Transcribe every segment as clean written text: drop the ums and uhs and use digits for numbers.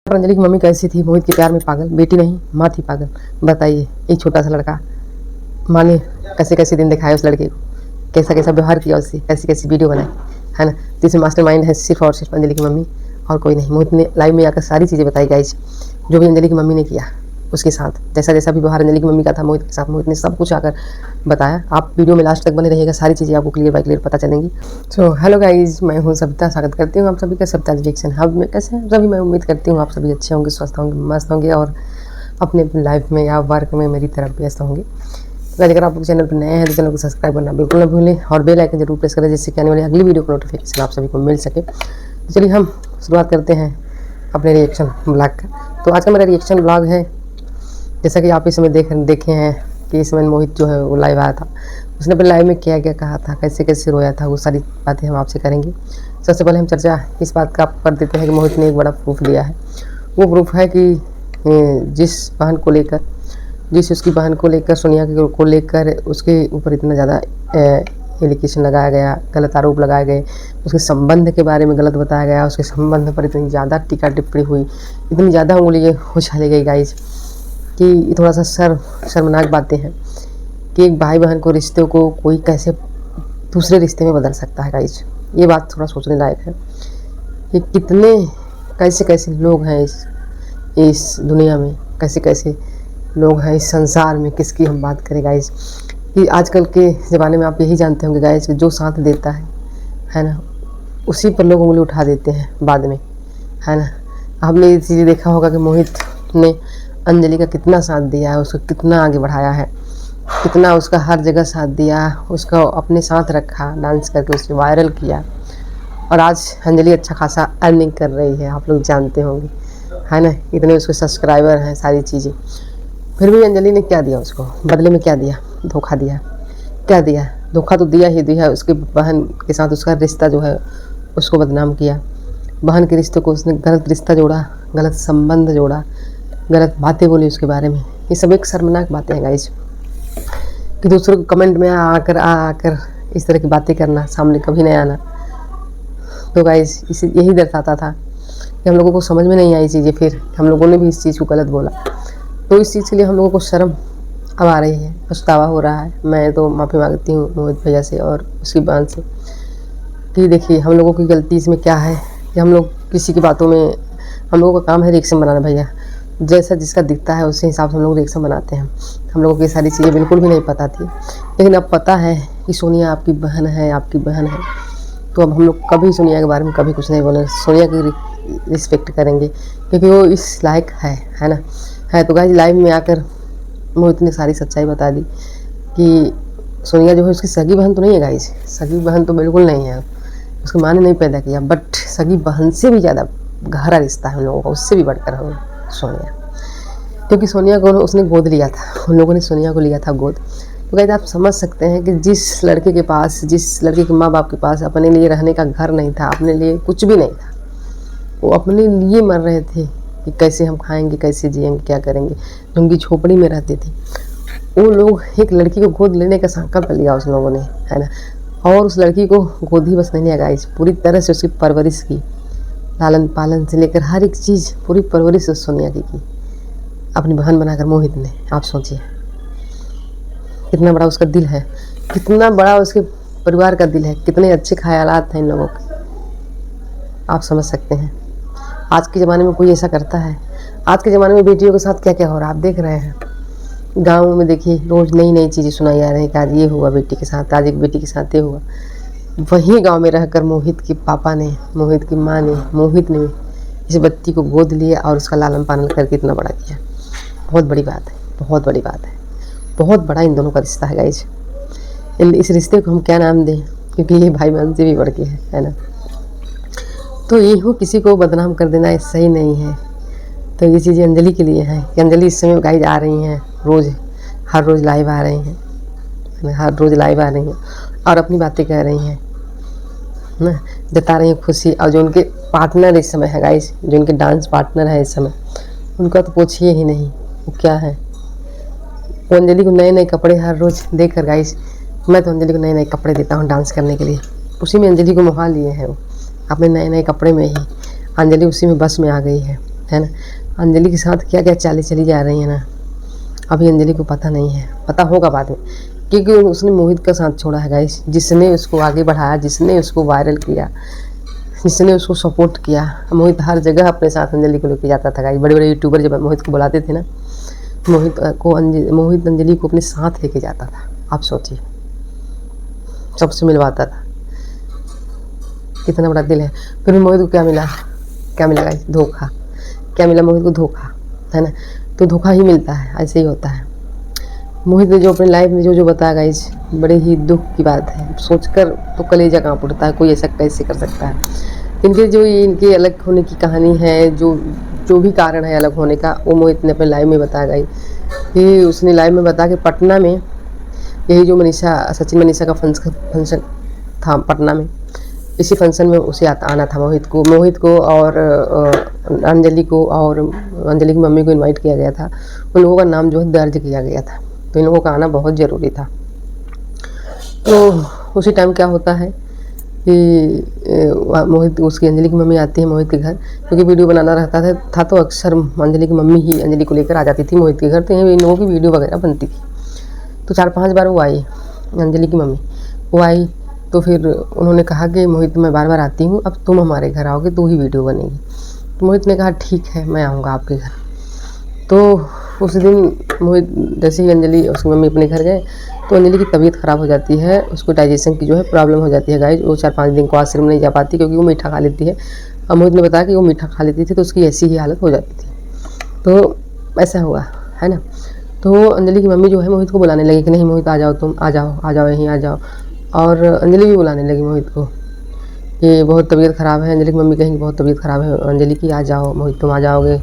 अंजलि की मम्मी कैसी थी? मोहित के प्यार में पागल, बेटी नहीं माँ थी पागल। बताइए, एक छोटा सा लड़का, माँ ने कैसे कैसे दिन दिखाए उस लड़के को, कैसा कैसा व्यवहार किया उससे, कैसी कैसी वीडियो बनाई, है ना। तो इसमें मास्टर माइंड है सिर्फ और सिर्फ अंजलि की मम्मी और कोई नहीं। मोहित ने लाइव में आकर सारी चीज़ें बताई गाइज, जो भी अंजलि की मम्मी ने किया उसके साथ, जैसा जैसा भी व्यवहार अंजलि की मम्मी का था मोहित के साथ, मोहित ने सब कुछ आकर बताया। आप वीडियो में लास्ट तक बने रहिएगा, सारी चीज़ें आपको क्लियर बाय क्लियर पता चलेंगी। सो हेलो गाइज, मैं हूँ सविता, स्वागत करती हूँ आप सभी का सविता रिएक्शन हब में। कैसे हैं सभी? मैं उम्मीद करती हूँ आप सभी अच्छे होंगे, स्वस्थ होंगे, मस्त होंगे और अपने अपनी लाइफ में या वर्क में मेरी तरफ व्यस्त होंगे। तो अगर आप लोग चैनल पर नए हैं तो चैनल को सब्सक्राइब करना बिल्कुल ना भूलें और बेल आइकन जरूर प्रेस करें, जिससे कि आने वाली अगली वीडियो को नोटिफिकेशन आप सभी को मिल सके। तो चलिए हम शुरुआत करते हैं अपने रिएक्शन ब्लॉग का। तो आज का मेरा रिएक्शन ब्लॉग है, जैसा कि आप इस समय देखे हैं कि इस समय मोहित जो है वो लाइव आया था। उसने अपने लाइव में क्या क्या कहा था, कैसे कैसे रोया था, वो सारी बातें हम आपसे करेंगे। सबसे पहले हम चर्चा इस बात का कर देते हैं कि मोहित ने एक बड़ा प्रूफ दिया है। वो प्रूफ है कि जिस उसकी बहन को लेकर सोनिया को लेकर उसके ऊपर इतना ज़्यादा एलिगेशन लगाया गया, गलत आरोप लगाए गए, उसके संबंध के बारे में गलत बताया गया, उसके संबंध पर इतनी ज़्यादा टीका टिप्पणी हुई, इतनी ज़्यादा उंगली उछाली गई गाइज कि थोड़ा सा शर्मनाक बातें हैं कि एक भाई बहन को रिश्ते को कोई कैसे दूसरे रिश्ते में बदल सकता है गाइज। ये बात थोड़ा सोचने लायक है कि कितने कैसे कैसे लोग हैं इस दुनिया में, कैसे कैसे लोग हैं इस संसार में। किसकी हम बात करें गाइज कि आजकल के ज़माने में आप यही जानते होंगे गाइज कि जो साथ देता है ना, उसी पर लोग उंगली उठा देते हैं बाद में, है ना। आपने ये चीज़ें देखा होगा कि मोहित ने अंजलि का कितना साथ दिया है, उसको कितना आगे बढ़ाया है, कितना उसका हर जगह साथ दिया, उसका अपने साथ रखा, डांस करके उसे वायरल किया। और आज अंजलि अच्छा खासा अर्निंग कर रही है, आप लोग जानते होंगे, है ना। इतने उसके सब्सक्राइबर हैं, सारी चीज़ें। फिर भी अंजलि ने क्या दिया उसको बदले में? क्या दिया? धोखा दिया। क्या दिया? धोखा तो दिया ही दिया। उसकी बहन के साथ उसका रिश्ता जो है उसको बदनाम किया, बहन के रिश्ते को उसने गलत रिश्ता जोड़ा, गलत संबंध जोड़ा, गलत बातें बोली उसके बारे में। ये सब एक शर्मनाक बातें हैं गाइज कि दूसरों को कमेंट में आकर इस तरह की बातें करना, सामने कभी नहीं आना। तो गाइज इसे यही दर्शाता था कि हम लोगों को समझ में नहीं आई चीज़ें, फिर हम लोगों ने भी इस चीज़ को गलत बोला। तो इस चीज़ के लिए हम लोगों को शर्म अब आ रही है, पछतावा हो रहा है। मैं तो माफ़ी मांगती हूँ मोहित भैया से और उसकी बहन से कि देखिए हम लोगों की गलती इसमें क्या है कि हम लोग किसी की बातों में, हम लोगों का काम है रिएक्शन बनाना भैया। जैसा जिसका दिखता है उसी हिसाब से हम लोग रिएक्शन बनाते हैं। हम लोगों को ये सारी चीज़ें बिल्कुल भी नहीं पता थी, लेकिन अब पता है कि सोनिया आपकी बहन है, आपकी बहन है। तो अब हम लोग कभी सोनिया के बारे में कभी कुछ नहीं बोलेंगे, सोनिया की रिस्पेक्ट करेंगे क्योंकि वो इस लायक है ना। है तो गाइस लाइव में आकर मोहित ने सारी सच्चाई बता दी कि सोनिया जो है उसकी सगी बहन तो नहीं है गाइस, सगी बहन तो बिल्कुल नहीं है, उसकी माँ ने नहीं पैदा किया। बट सगी बहन से भी ज़्यादा गहरा रिश्ता है उन लोगों का, उससे भी बढ़कर हम सोनिया, क्योंकि सोनिया को उसने गोद लिया था, उन लोगों ने सोनिया को लिया था गोद। तो गाइस आप समझ सकते हैं कि जिस लड़के के पास, जिस लड़के के माँ बाप के पास अपने लिए रहने का घर नहीं था, अपने लिए कुछ भी नहीं था, वो अपने लिए मर रहे थे कि कैसे हम खाएंगे, कैसे जिएंगे, क्या करेंगे, झुग्गी झोपड़ी में रहते थे। वो लोग एक लड़की को गोद लेने का संकल्प लिया उस लोगों ने, है ना। और उस लड़की को गोद ही बस नहीं लिया गाइस, पूरी तरह से उसकी परवरिश की, लालन पालन से लेकर हर एक चीज़, पूरी परवरिश उस सोनिया की अपनी बहन बनाकर मोहित ने। आप सोचिए कितना बड़ा उसका दिल है, कितना बड़ा उसके परिवार का दिल है, कितने अच्छे ख्यालात हैं इन लोगों के, आप समझ सकते हैं। आज के ज़माने में कोई ऐसा करता है? आज के ज़माने में बेटियों के साथ क्या क्या हो रहा है आप देख रहे हैं। गाँव में देखिए रोज़ नई नई चीज़ें सुनाई जा रही हैं कि आज ये हुआ बेटी के साथ, आज एक बेटी के साथ ये हुआ। वहीं गांव में रहकर मोहित के पापा ने, मोहित की माँ ने, मोहित ने इस बच्ची को गोद लिया और उसका लालन पालन करके इतना बड़ा किया। बहुत बड़ी बात है, बहुत बड़ी बात है, बहुत बड़ा इन दोनों का रिश्ता है गाइज। इस रिश्ते को हम क्या नाम दें, क्योंकि ये भाई बहन से भी बढ़ के है ना। तो यूँ किसी को बदनाम कर देना सही नहीं है। तो ये चीज़ें अंजलि के लिए हैं कि अंजलि इस समय गाइज आ रही हैं, रोज़ हर रोज़ लाइव आ रही हैं, हर रोज़ लाइव आ रही हैं और अपनी बातें कह रही हैं ना, जता रही हैं खुशी। और जो उनके पार्टनर इस समय है गाइज, जो उनके डांस पार्टनर है इस समय, उनका तो पूछिए ही नहीं वो क्या है। वो अंजलि को नए नए कपड़े हर रोज़ देख कर गाइज, मैं तो अंजलि को नए नए कपड़े देता हूँ डांस करने के लिए, उसी में अंजलि को मोहा लिए हैं वो। अपने नए नए कपड़े में ही। अंजलि उसी में बस में आ गई है ना। अंजलि के साथ क्या क्या चालें चली जा रही है ना, अभी अंजलि को पता नहीं है, पता होगा बाद में, क्योंकि उसने मोहित का साथ छोड़ा है गाइस, जिसने उसको आगे बढ़ाया, जिसने उसको वायरल किया, जिसने उसको सपोर्ट किया। मोहित हर जगह अपने साथ अंजलि को लेके जाता था गाइस। बड़े बड़े यूट्यूबर जब मोहित को बुलाते थे ना, मोहित अंजलि को अपने साथ लेके जाता था। आप सोचिए, सबसे मिलवाता था, कितना बड़ा दिल है। फिर मोहित को क्या मिला, क्या मिला गाइस? धोखा। क्या मिला मोहित को? धोखा, है ना। तो धोखा ही मिलता है, ऐसे ही होता है। मोहित ने जो अपनी लाइफ में जो जो बताया गाइस, बड़े ही दुख की बात है। सोचकर तो कलेजा कांप उठता है, कोई ऐसा कैसे कर सकता है। इनके अलग होने की कहानी है, जो भी कारण है अलग होने का, वो मोहित ने अपने लाइव में बताया गाइस। कि उसने लाइव में बताया कि पटना में यही जो सचिन मनीषा का फंक्शन था पटना में, इसी फंक्शन में उसे आना था। मोहित को और अंजलि को और अंजलि की मम्मी को इनवाइट किया गया था। उन लोगों का नाम जो है दर्ज किया गया था, तो इन लोगों का आना बहुत ज़रूरी था। तो उसी टाइम क्या होता है कि मोहित, उसकी अंजलि की मम्मी आती है मोहित के घर, क्योंकि वीडियो बनाना रहता था तो अक्सर अंजलि की मम्मी ही अंजलि को लेकर आ जाती थी मोहित के घर, तो इन लोगों की वीडियो वगैरह बनती थी। तो 4-5 बार वो आई, अंजलि की मम्मी वो आई। तो फिर उन्होंने कहा कि मोहित मैं बार बार आती हूँ, अब तुम हमारे घर आओगे तो ही वीडियो बनेगी। तो मोहित ने कहा ठीक है, मैं आऊँगा आपके घर। तो उस दिन मोहित जैसे ही अंजलि उसकी मम्मी अपने घर गए, तो अंजलि की तबीयत ख़राब हो जाती है, उसको डाइजेशन की जो है प्रॉब्लम हो जाती है गाइज। वो 4-5 दिन को आश्रम नहीं जा पाती, क्योंकि वो मीठा खा लेती है। और मोहित ने बताया कि वो मीठा खा लेती थी, तो उसकी ऐसी ही हालत हो जाती थी। तो ऐसा हुआ, है ना। तो अंजलि की मम्मी जो है मोहित को बुलाने लगी कि नहीं मोहित आ जाओ, तुम आ जाओ यहीं आ जाओ। और अंजलि भी बुलाने लगी मोहित को कि बहुत तबीयत ख़राब है। अंजलि की मम्मी कहेंगी बहुत तबीयत ख़राब है अंजलि की, आ जाओ मोहित, तुम आ जाओगे,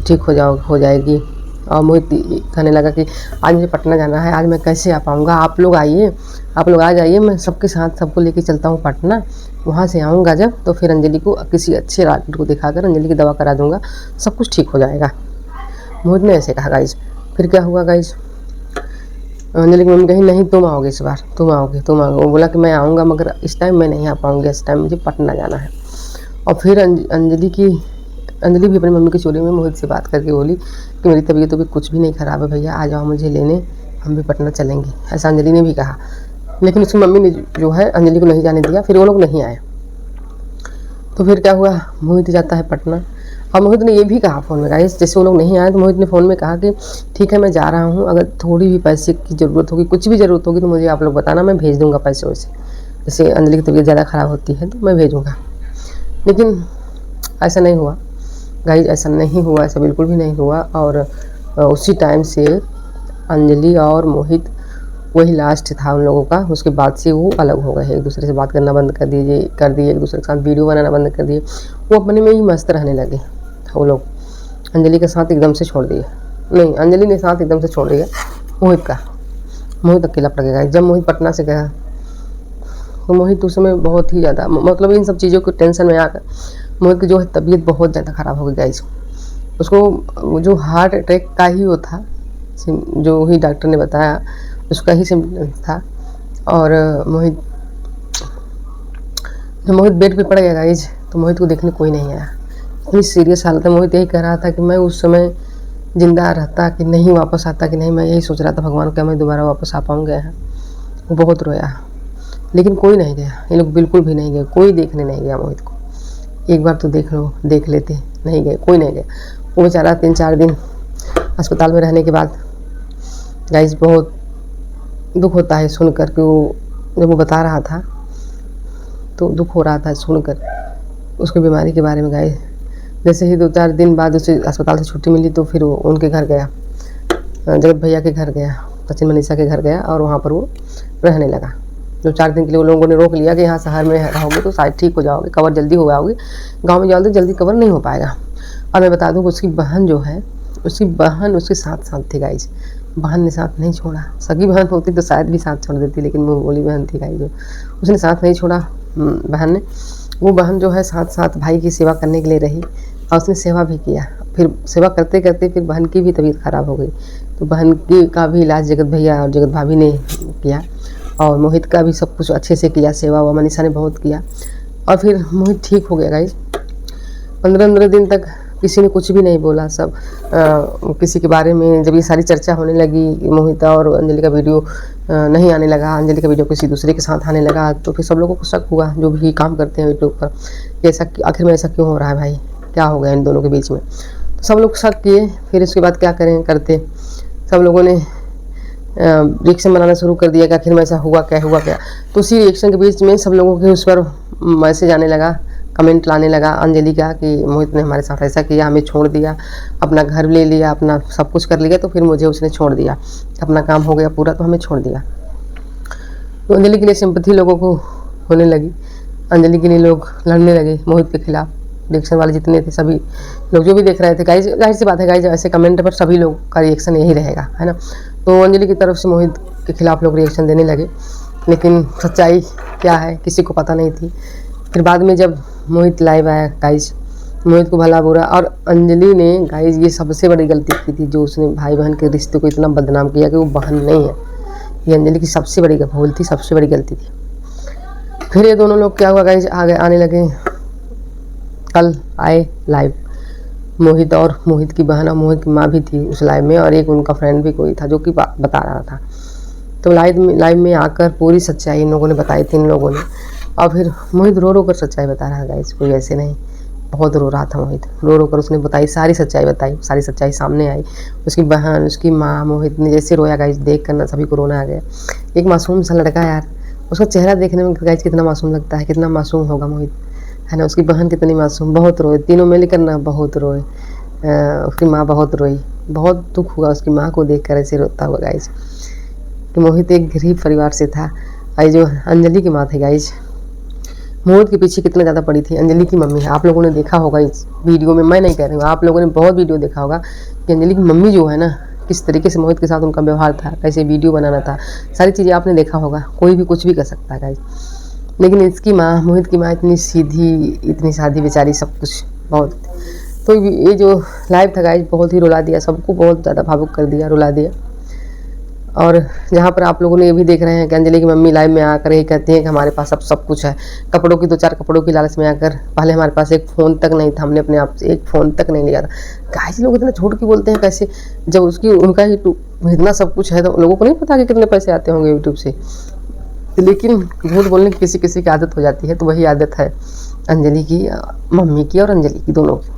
ठीक हो जाएगी। और मोहित कहने लगा कि आज मुझे पटना जाना है, आज मैं कैसे आ पाऊँगा, आप लोग आइए, आप लोग आ जाइए, मैं सबके साथ सबको लेके चलता हूँ पटना। वहाँ से आऊँगा जब, तो फिर अंजलि को किसी अच्छे डॉक्टर को दिखाकर अंजलि की दवा करा दूँगा, सब कुछ ठीक हो जाएगा। मोहित ने ऐसे कहा गाइज। फिर क्या हुआ गाइज, अंजलि की मम्मी कही नहीं तुम आओगे, इस बार तुम आओगे। वो बोला कि मैं आऊँगा, मगर इस टाइम मैं नहीं आ पाऊँगी, इस टाइम मुझे पटना जाना है। और फिर अंजलि भी अपनी मम्मी की चोरी में मोहित से बात करके बोली कि मेरी तबीयत तो भी कुछ भी नहीं ख़राब है भैया, आ जाओ मुझे लेने, हम भी पटना चलेंगे, ऐसा अंजलि ने भी कहा। लेकिन उसकी मम्मी ने जो है अंजलि को नहीं जाने दिया, फिर वो लोग नहीं आए। तो फिर क्या हुआ, मोहित जाता है पटना। और मोहित ने ये भी कहा फ़ोन में गाइस, जैसे वो लोग नहीं आए तो मोहित ने फ़ोन में कहा कि ठीक है मैं जा रहा हूँ, अगर थोड़ी भी पैसे की ज़रूरत होगी, कुछ भी ज़रूरत होगी तो मुझे आप लोग बताना, मैं भेज दूँगा पैसे वैसे। जैसे अंजलि की तबीयत ज़्यादा ख़राब होती है तो मैं भेजूँगा। लेकिन ऐसा नहीं हुआ गाइस, ऐसा नहीं हुआ, ऐसा बिल्कुल भी नहीं हुआ। और उसी टाइम से अंजलि और मोहित वही लास्ट था उन लोगों का। उसके बाद से वो अलग हो गए, एक दूसरे से बात करना बंद कर दिए, एक दूसरे के साथ वीडियो बनाना बंद कर दिए। वो अपने में ही मस्त रहने लगे वो लोग। अंजलि का साथ एकदम से छोड़ दिए, नहीं अंजलि ने साथ एकदम से छोड़ दिया मोहित का। मोहित अकेला पड़ गया। जब मोहित पटना से गया तो मोहित उस समय बहुत ही ज़्यादा, मतलब इन सब चीज़ों के टेंशन में आकर मोहित की जो है तबीयत बहुत ज़्यादा ख़राब हो गई गाइस। उसको जो हार्ट अटैक का ही वो था, जो ही डॉक्टर ने बताया उसका ही सिम्टम्स था। और जब मोहित बेड पे पड़ गया गाइज, तो मोहित को देखने कोई नहीं आया। इतनी सीरियस हालत है। मोहित यही कह रहा था कि मैं उस समय ज़िंदा रहता कि नहीं, वापस आता कि नहीं। मैं यही सोच रहा था भगवान क्या मैं दोबारा वापस आ पाऊँगा यहाँ। वो बहुत रोया, लेकिन कोई नहीं गया, ये लोग बिल्कुल भी नहीं गए, कोई देखने नहीं गया मोहित को। एक बार तो देख लेते, नहीं गए, कोई नहीं गया। वो बेचारा 3-4 दिन अस्पताल में रहने के बाद गाइज बहुत दुख होता है सुनकर कि वो जब वो बता रहा था तो दुख हो रहा था सुनकर उसकी बीमारी के बारे में गाइज। जैसे ही 2-4 दिन बाद उसे अस्पताल से छुट्टी मिली तो फिर वो उनके घर गया, जगत भैया के घर गया, सचिन मनीषा के घर गया, और वहाँ पर वो रहने लगा। जो 4 दिन के लिए वो लोगों ने रोक लिया कि यहाँ शहर में रहोगे तो शायद ठीक हो जाओगे, कवर जल्दी हो जाओगे, गाँव में जाओगे जल्दी कवर नहीं हो पाएगा। और मैं बता दूँ कि उसकी बहन जो है, उसकी बहन उसके साथ थी गाइज। बहन ने साथ नहीं छोड़ा। सगी बहन होती तो शायद भी साथ छोड़ देती, लेकिन मुँह बोली बहन थी गाइज, जो उसने साथ नहीं छोड़ा बहन ने। वो बहन जो है साथ भाई की सेवा करने के लिए रही, और उसने सेवा भी किया। फिर सेवा करते करते फिर बहन की भी तबीयत ख़राब हो गई, तो बहन का भी इलाज जगत भैया और जगत भाभी ने किया, और मोहित का भी सब कुछ अच्छे से किया, सेवा व मनीषा ने बहुत किया। और फिर मोहित ठीक हो गया गाइज। 15 दिन तक किसी ने कुछ भी नहीं बोला। सब किसी के बारे में जब ये सारी चर्चा होने लगी, मोहित और अंजलि का वीडियो नहीं आने लगा, अंजलि का वीडियो किसी दूसरे के साथ आने लगा, तो फिर सब लोगों को शक हुआ जो भी काम करते हैं यूट्यूब पर कि ऐसा आखिर में ऐसा क्यों हो रहा है भाई, क्या हो गया इन दोनों के बीच में। तो सब लोग शक किए। फिर इसके बाद क्या करें करते, सब लोगों ने रिएक्शन बनाना शुरू कर दिया कि आखिर में ऐसा हुआ क्या, हुआ क्या। तो उसी रिएक्शन के बीच में सब लोगों के उस पर मैसेज आने लगा, कमेंट लाने लगा अंजलि का कि मोहित ने हमारे साथ ऐसा किया, हमें छोड़ दिया, अपना घर ले लिया, अपना सब कुछ कर लिया, तो फिर मुझे उसने छोड़ दिया, अपना काम हो गया पूरा तो हमें छोड़ दिया। तो अंजलि के लिए सिंपैथी लोगों को होने लगी, अंजलि के लिए लोग लड़ने लगे मोहित के खिलाफ। रिएक्शन वाले जितने थे सभी लोग जो भी देख रहे थे, गाइज जाहिर सी बात है गाइज, ऐसे कमेंट पर सभी लोग का रिएक्शन यही रहेगा, है ना। तो अंजलि की तरफ से मोहित के खिलाफ लोग रिएक्शन देने लगे, लेकिन सच्चाई क्या है किसी को पता नहीं थी। फिर बाद में जब मोहित लाइव आया गाइज, मोहित को भला बुरा, और अंजलि ने गाइज ये सबसे बड़ी गलती की थी, जो उसने भाई बहन के रिश्ते को इतना बदनाम किया कि वो बहन नहीं है। ये अंजलि की सबसे बड़ी भूल थी, सबसे बड़ी गलती थी। फिर ये दोनों लोग क्या हुआ गाइज, आगे आने लगे। कल आए लाइव मोहित और मोहित की बहन और मोहित की माँ भी थी उस लाइव में, और एक उनका फ्रेंड भी कोई था जो कि बता रहा था। तो लाइव में आकर पूरी सच्चाई इन लोगों ने बताई थी, इन लोगों ने। और फिर मोहित रो रो कर सच्चाई बता रहा था गाइस, कोई ऐसे नहीं, बहुत रो रहा था मोहित, रो रो कर उसने बताई, सारी सच्चाई बताई, सारी सच्चाई सामने आई। उसकी बहन, उसकी माँ, मोहित ने जैसे रोया गाइस, देख कर ना सभी को रोना आ गया। एक मासूम सा लड़का यार, उसका चेहरा देखने में गाइस कितना मासूम लगता है, कितना मासूम होगा मोहित, है ना। उसकी बहन कितनी मासूम, बहुत रोए, तीनों मिलकर ना बहुत रोए। उसकी माँ बहुत रोई, बहुत दुख हुआ उसकी माँ को देख कर ऐसे रोता हुआ गाइस, कि मोहित एक गरीब परिवार से था। आई जो अंजलि की माँ थी गाइस, मोहित के पीछे कितना ज़्यादा पड़ी थी, अंजलि की मम्मी है। आप लोगों ने देखा होगा इस वीडियो में, मैं नहीं कह रही हूँ, आप लोगों ने बहुत वीडियो देखा होगा कि अंजलि की मम्मी जो है ना, किस तरीके से मोहित के साथ उनका व्यवहार था, कैसे वीडियो बनाना था, सारी चीज़ें आपने देखा होगा। कोई भी कुछ भी कर सकता है गाइस, लेकिन इसकी माँ, मोहित की माँ इतनी सीधी, इतनी सादी बेचारी, सब कुछ बहुत। तो ये जो लाइव था गाइस, बहुत ही रुला दिया सबको, बहुत ज़्यादा भावुक कर दिया, रुला दिया। और जहाँ पर आप लोगों ने ये भी देख रहे हैं कि अंजलि की मम्मी लाइव में आकर यही कहती हैं कि हमारे पास अब सब कुछ है, कपड़ों की 2-4 कपड़ों की लालच में आकर, पहले हमारे पास एक फ़ोन तक नहीं था, हमने अपने आप से एक फ़ोन तक नहीं लिया था। गाइस लोग इतना झूठ क्यों बोलते हैं, कैसे जब उसकी उनका ही इतना सब कुछ है, तो लोगों को नहीं पता कि कितने पैसे आते होंगे यूट्यूब से। लेकिन झूठ बोलने की किसी किसी की आदत हो जाती है, तो वही आदत है अंजलि की, मम्मी की और अंजलि की, दोनों की।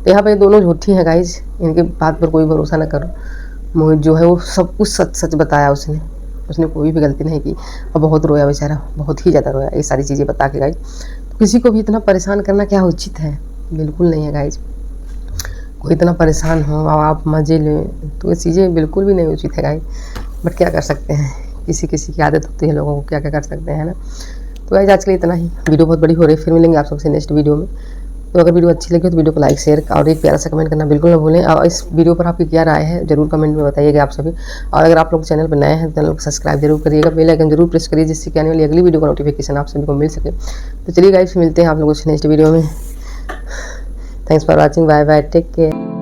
तो यहाँ पर दोनों झूठी हैं गाइज, इनके बात पर कोई भरोसा ना करो। मोहित जो है वो सब कुछ सच सच बताया उसने कोई भी गलती नहीं की, और बहुत रोया बेचारा, बहुत ही ज़्यादा रोया ये सारी चीज़ें बता के गाइज। तो किसी को भी इतना परेशान करना क्या उचित है, बिल्कुल नहीं है गाइज। कोई इतना परेशान हो और आप मज़े लें, तो ये चीज़ें बिल्कुल भी नहीं उचित है गाइज। बट क्या कर सकते हैं, किसी किसी की आदत होती है, लोगों को क्या क्या कर सकते हैं, है ना। तो गाइज आज के लिए इतना ही, वीडियो बहुत बड़ी हो रही है, फिर मिलेंगे आप सबसे नेक्स्ट वीडियो में। तो अगर वीडियो अच्छी लगी तो वीडियो को लाइक, शेयर और एक प्यारा सा कमेंट करना बिल्कुल ना भूलें। और इस वीडियो पर आपकी क्या राय है जरूर कमेंट में बताइएगा आप सभी। और अगर आप लोग चैनल पर नए हैं तो चैनल को सब्सक्राइब जरूर करिएगा, बेल आइकन जरूर प्रेस करिए, जिससे कि आने वाली अगली वीडियो का नोटिफिकेशन आप सभी को मिल सके। तो चलिए गाइस मिलते हैं आप लोगों से नेक्स्ट वीडियो में। Thanks for watching, bye bye, take care.